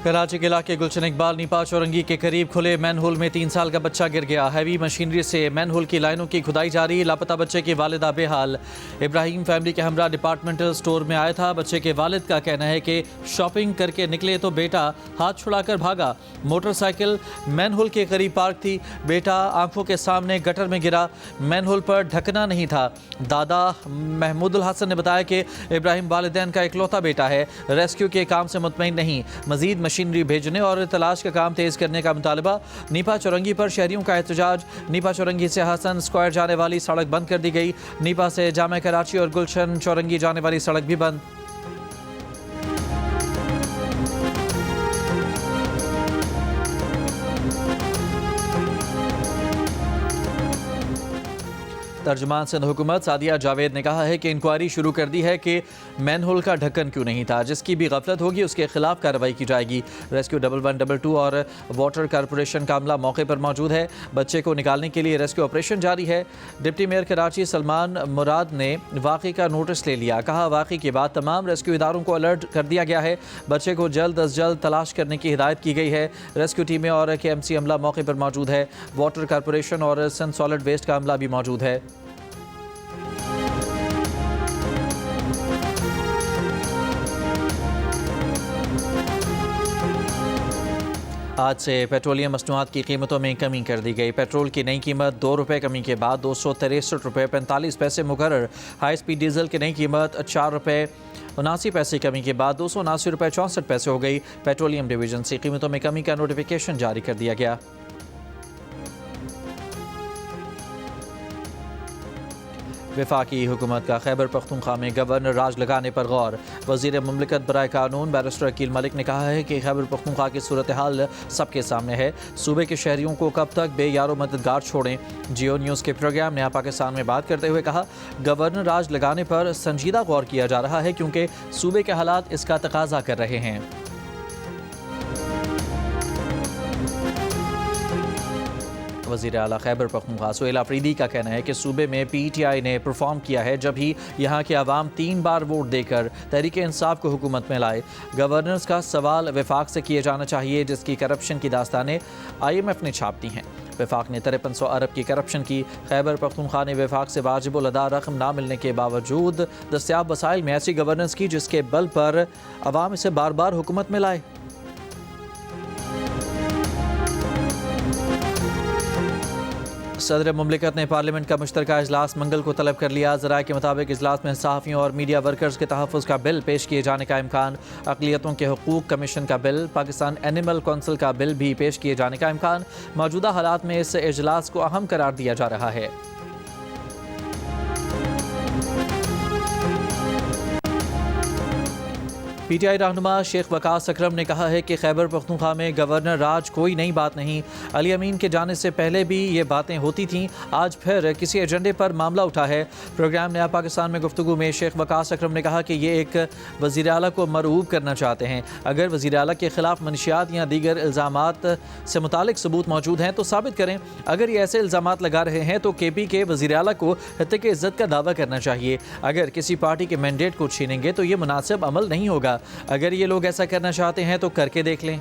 कराची के इलाके गुलशन इकबाल नीपा चौरंगी के करीब खुले मैनहोल में 3 साल का बच्चा गिर गया। हैवी मशीनरी से मैनहोल की लाइनों की खुदाई जारी। लापता बच्चे की वालिदा बेहाल। इब्राहिम फैमिली के हमरा डिपार्टमेंटल स्टोर में आया था। बच्चे के वालिद का कहना है कि शॉपिंग करके निकले तो बेटा हाथ छुड़ाकर भागा। मोटरसाइकिल मैनहोल के करीब पार्क थी। बेटा आंखों के सामने गटर में गिरा। मैनहोल पर ढकना नहीं था। दादा महमूदुल हसन ने बताया कि इब्राहिम वालिदैन का इकलौता बेटा है। रेस्क्यू के काम से मुतमईन नहीं। मजीद मशीनरी भेजने और तलाश का काम तेज करने का मुतालबा। नीपा चौरंगी पर शहरियों का एहतजाज। नीपा चौरंगी से हसन स्क्वायर जाने वाली सड़क बंद कर दी गई। नीपा से जामा कराची और गुलशन चौरंगी जाने वाली सड़क भी बंद। तर्जुमान सिंध हुकूमत सादिया जावेद ने कहा है कि इंक्वायरी शुरू कर दी है कि मैनहोल का ढक्कन क्यों नहीं था। जिसकी भी गफलत होगी उसके खिलाफ कार्रवाई की जाएगी। रेस्क्यू 1122 और वाटर कॉरपोरेशन का अमला मौके पर मौजूद है। बच्चे को निकालने के लिए रेस्क्यू ऑपरेशन जारी है। डिप्टी मेयर कराची सलमान मुराद ने वाक़े का नोटिस ले लिया। कहा वाक़े के बाद तमाम रेस्क्यू इदारों को अलर्ट कर दिया गया है। बच्चे को जल्द अज जल्द तलाश करने की हिदायत की गई है। रेस्क्यू टीमें और KMC अमला मौके पर मौजूद है। वाटर कॉरपोरेशन और सिंध सॉलिड वेस्ट का अमला भी मौजूद है। आज से पेट्रोलियम मसनूआत की कीमतों में कमी कर दी गई। पेट्रोल की नई कीमत 2 रुपये कमी के बाद 263 रुपये 45 पैसे मुकर्रर। हाई स्पीड डीजल की नई कीमत 4 रुपये 79 पैसे कमी के बाद 279 रुपये 64 पैसे हो गई। पेट्रोलियम डिवीजन से कीमतों में कमी का नोटिफिकेशन जारी कर दिया गया। वफाकी हुकूमत का खैबर पख्तूनख्वा में गवर्नर राज लगाने पर गौर। वज़ीर मुमलिकत बराए कानून बैरिस्टर अकील मलिक ने कहा है कि खैबर पख्तूनख्वा की सूरत हाल सबके सामने है। सूबे के शहरियों को कब तक बेयारो मददगार छोड़ें। जियो न्यूज़ के प्रोग्राम नया पाकिस्तान में बात करते हुए कहा गवर्नर राज लगाने पर संजीदा गौर किया जा रहा है क्योंकि सूबे के हालात इसका तकाजा कर रहे हैं। वज़ीर आला खैबर पख्तूनख्वा सुहेल अफरीदी का कहना है कि सूबे में PTI ने परफॉर्म किया है जब ही यहाँ के अवाम 3 बार वोट देकर तहरीक इंसाफ को हुकूमत में लाए। गवर्नर्स का सवाल वफाक से किए जाना चाहिए जिसकी करप्शन की दास्तानें IMF ने छाप दी हैं। वफाक ने 5300 अरब की करप्शन की। खैबर पख्तूनख्वा ने वफाक से वाजिबुल अदा रकम ना मिलने के बावजूद दस्तियाब वसाइल में ऐसी गवर्नेंस की जिसके बल पर अवाम इसे बार बार हुकूमत में लाए। सदर मुमलिकत ने पार्लियामेंट का मुश्तरका इजलास मंगल को तलब कर लिया। ज़राए के मुताबिक इजलास में सहाफ़ियों और मीडिया वर्कर्स के तहफ़्फ़ुज़ का बिल पेश किए जाने का इम्कान। अक़लियतों के हुकूक़ कमीशन का बिल, पाकिस्तान एनिमल कौंसिल का बिल भी पेश किए जाने का इम्कान। मौजूदा हालात में इस इजलास को अहम करार दिया जा रहा है। PTI रहनुमा शेख वकास अकरम ने कहा है कि खैबर पख्तूनख्वा में गवर्नर राज कोई नई बात नहीं। अली अमीन के जाने से पहले भी ये बातें होती थीं। आज फिर किसी एजेंडे पर मामला उठा है। प्रोग्राम नया पाकिस्तान में गुफ्तगू में शेख वकास अकरम ने कहा कि ये एक वज़ीर आला को मरऊब करना चाहते हैं। अगर वज़ीर आला के ख़िलाफ़ मनशियात या दीगर इल्ज़ामात से मुतालिक सबूत मौजूद हैं तो साबित करें। अगर ये ऐसे इल्ज़ामात लगा रहे हैं तो KP के वज़ीर आला को हत्या की इज़्ज़त का दावा करना चाहिए। अगर किसी पार्टी के मैंडेट को छीनेंगे तो ये मुनासिब अमल नहीं होगा। अगर ये लोग ऐसा करना चाहते हैं तो करके देख लें।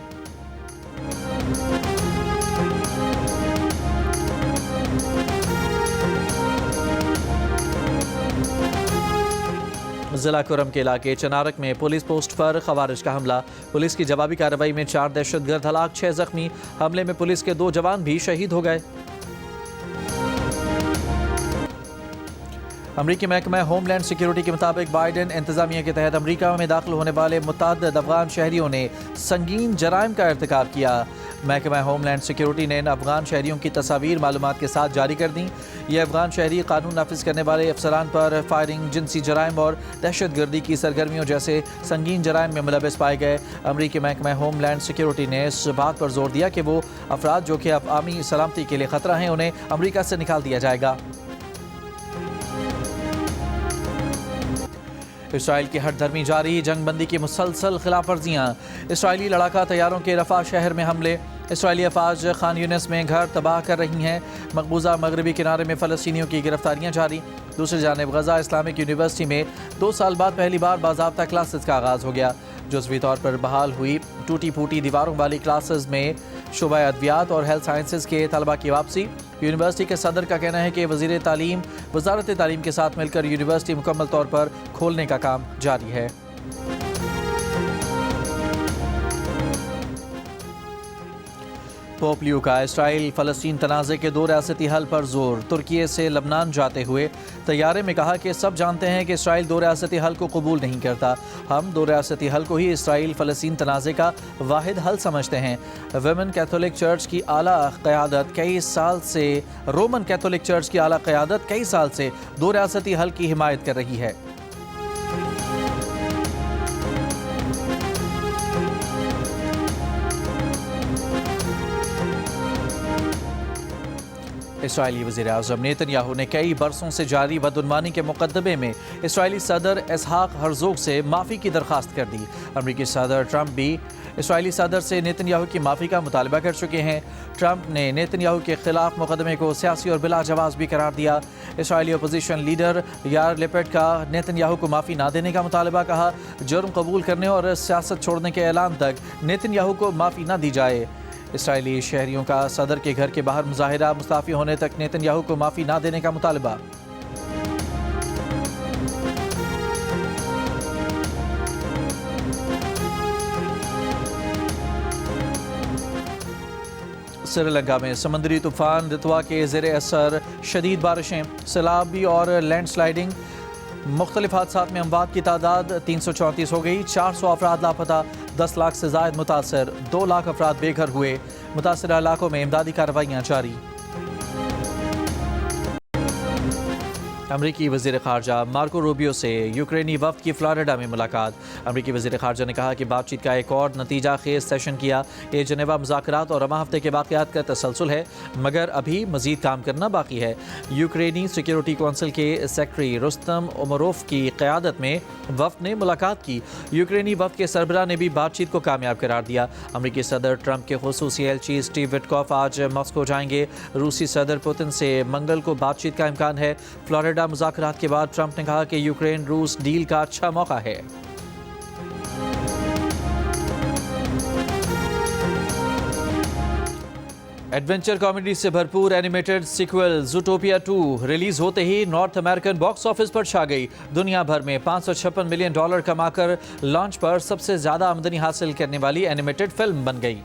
ज़िला कुरम के इलाके चनारक में पुलिस पोस्ट पर खवारिज का हमला। पुलिस की जवाबी कार्रवाई में 4 दहशतगर्द हलाक, 6 जख्मी। हमले में पुलिस के 2 जवान भी शहीद हो गए। अमरीकी महकमा होमलैंड सिक्योरिटी के मुताबिक बाइडन इंतजामिया के तहत अमरीका में दाखिल होने वाले मुतअद्दिद अफगान शहरियों ने संगीन जराइम का इर्तिकाब किया। महकमा होमलैंड सिक्योरिटी ने इन अफगान शहरियों की तस्वीर मालूमात के साथ जारी कर दी। ये अफगान शहरी कानून नाफिज करने वाले अफसरान पर फायरिंग, जिनसी जराइम और दहशतगर्दी की सरगर्मियों जैसे संगीन जराइम में मुलविस पाए गए। अमरीकी महकमा होमलैंड सिक्योरिटी ने इस बात पर जोर दिया कि वो अफराद जो कि अवामी सलामती के लिए खतरा हैं उन्हें अमरीका से निकाल दिया जाएगा। इसराइल की हटधर्मी जारी, जंग बंदी की मुसलसल खिलाफ वर्जियाँ। इसराइली लड़ाका तैयारों के रफा शहर में हमले। इसराइली अफवाज खान यूनिस में घर तबाह कर रही हैं। मकबूजा मगरबी किनारे में फ़लस्तीनियों की गिरफ्तारियाँ जारी। दूसरी जानिब गजा इस्लामिक यूनिवर्सिटी में 2 साल बाद पहली बार बाज़ाब्ता क्लासेस का आगाज़ हो गया। جزوی طور پر بحال ہوئی ٹوٹی پھوٹی دیواروں والی کلاسز میں شعبہ ادویات اور ہیلتھ سائنسز کے طلبہ کی واپسی۔ یونیورسٹی کے صدر کا کہنا ہے کہ وزارت تعلیم کے ساتھ مل کر یونیورسٹی مکمل طور پر کھولنے کا کام جاری ہے۔ پوپ لیو کا اسرائیل فلسطین تنازع کے دو ریاستی حل پر زور۔ ترکی سے لبنان جاتے ہوئے طیارے میں کہا کہ سب جانتے ہیں کہ اسرائیل دو ریاستی حل کو قبول نہیں کرتا، ہم دو ریاستی حل کو ہی اسرائیل فلسطین تنازع کا واحد حل سمجھتے ہیں۔ رومن کیتھولک چرچ کی اعلیٰ قیادت کئی سال سے دو ریاستی حل کی حمایت کر رہی ہے۔ اسرائیلی وزیر اعظم نیتن یاہو نے کئی برسوں سے جاری بدعنوانی کے مقدمے میں اسرائیلی صدر اسحاق ہرزوگ سے معافی کی درخواست کر دی۔ امریکی صدر ٹرمپ بھی اسرائیلی صدر سے نیتن یاہو کی معافی کا مطالبہ کر چکے ہیں۔ ٹرمپ نے نیتن یاہو کے خلاف مقدمے کو سیاسی اور بلا جواز بھی قرار دیا۔ اسرائیلی اپوزیشن لیڈر یار لیپڈ کا نیتن یاہو کو معافی نہ دینے کا مطالبہ، کہا جرم قبول کرنے اور سیاست چھوڑنے کے اعلان تک نیتن یاہو کو معافی نہ دی جائے۔ اسرائیلی شہریوں کا صدر کے گھر کے باہر مظاہرہ، مستعفی ہونے تک نیتن یاہو کو معافی نہ دینے کا مطالبہ۔ سری لنکا میں سمندری طوفان رتوا کے زیر اثر شدید بارشیں، سیلابی اور لینڈ سلائیڈنگ، مختلف حادثات میں اموات کی تعداد 334 ہو گئی، 400 افراد لاپتہ، 10 لاکھ سے زائد متاثر، 2 لاکھ افراد بے گھر ہوئے۔ متاثرہ علاقوں میں امدادی کارروائیاں جاری۔ امریکی وزیر خارجہ مارکو روبیو سے یوکرینی وفد کی فلوریڈا میں ملاقات۔ امریکی وزیر خارجہ نے کہا کہ بات چیت کا ایک اور نتیجہ خیز سیشن کیا۔ یہ جنیوا مذاکرات اور رواں ہفتے کے واقعات کا تسلسل ہے، مگر ابھی مزید کام کرنا باقی ہے۔ یوکرینی سیکیورٹی کونسل کے سیکرٹری رستم امروف کی قیادت میں وفد نے ملاقات کی۔ یوکرینی وفد کے سربراہ نے بھی بات چیت کو کامیاب قرار دیا۔ امریکی صدر ٹرمپ کے خصوصی ایلچی اسٹیو وٹکوف آج ماسکو جائیں گے۔ روسی صدر پوتن سے منگل کو بات چیت کا امکان ہے۔ فلوریڈا مذاکرات کے بعد ٹرمپ نے کہا کہ یوکرین روس ڈیل کا اچھا موقع ہے۔ ایڈونچر کامیڈی سے بھرپور اینیمیٹڈ سیکوئل زوٹوپیا 2 ریلیز ہوتے ہی نارتھ امریکن باکس آفس پر چھا گئی۔ دنیا بھر میں $556 ملین کما کر لانچ پر سب سے زیادہ آمدنی حاصل کرنے والی اینیمیٹڈ فلم بن گئی۔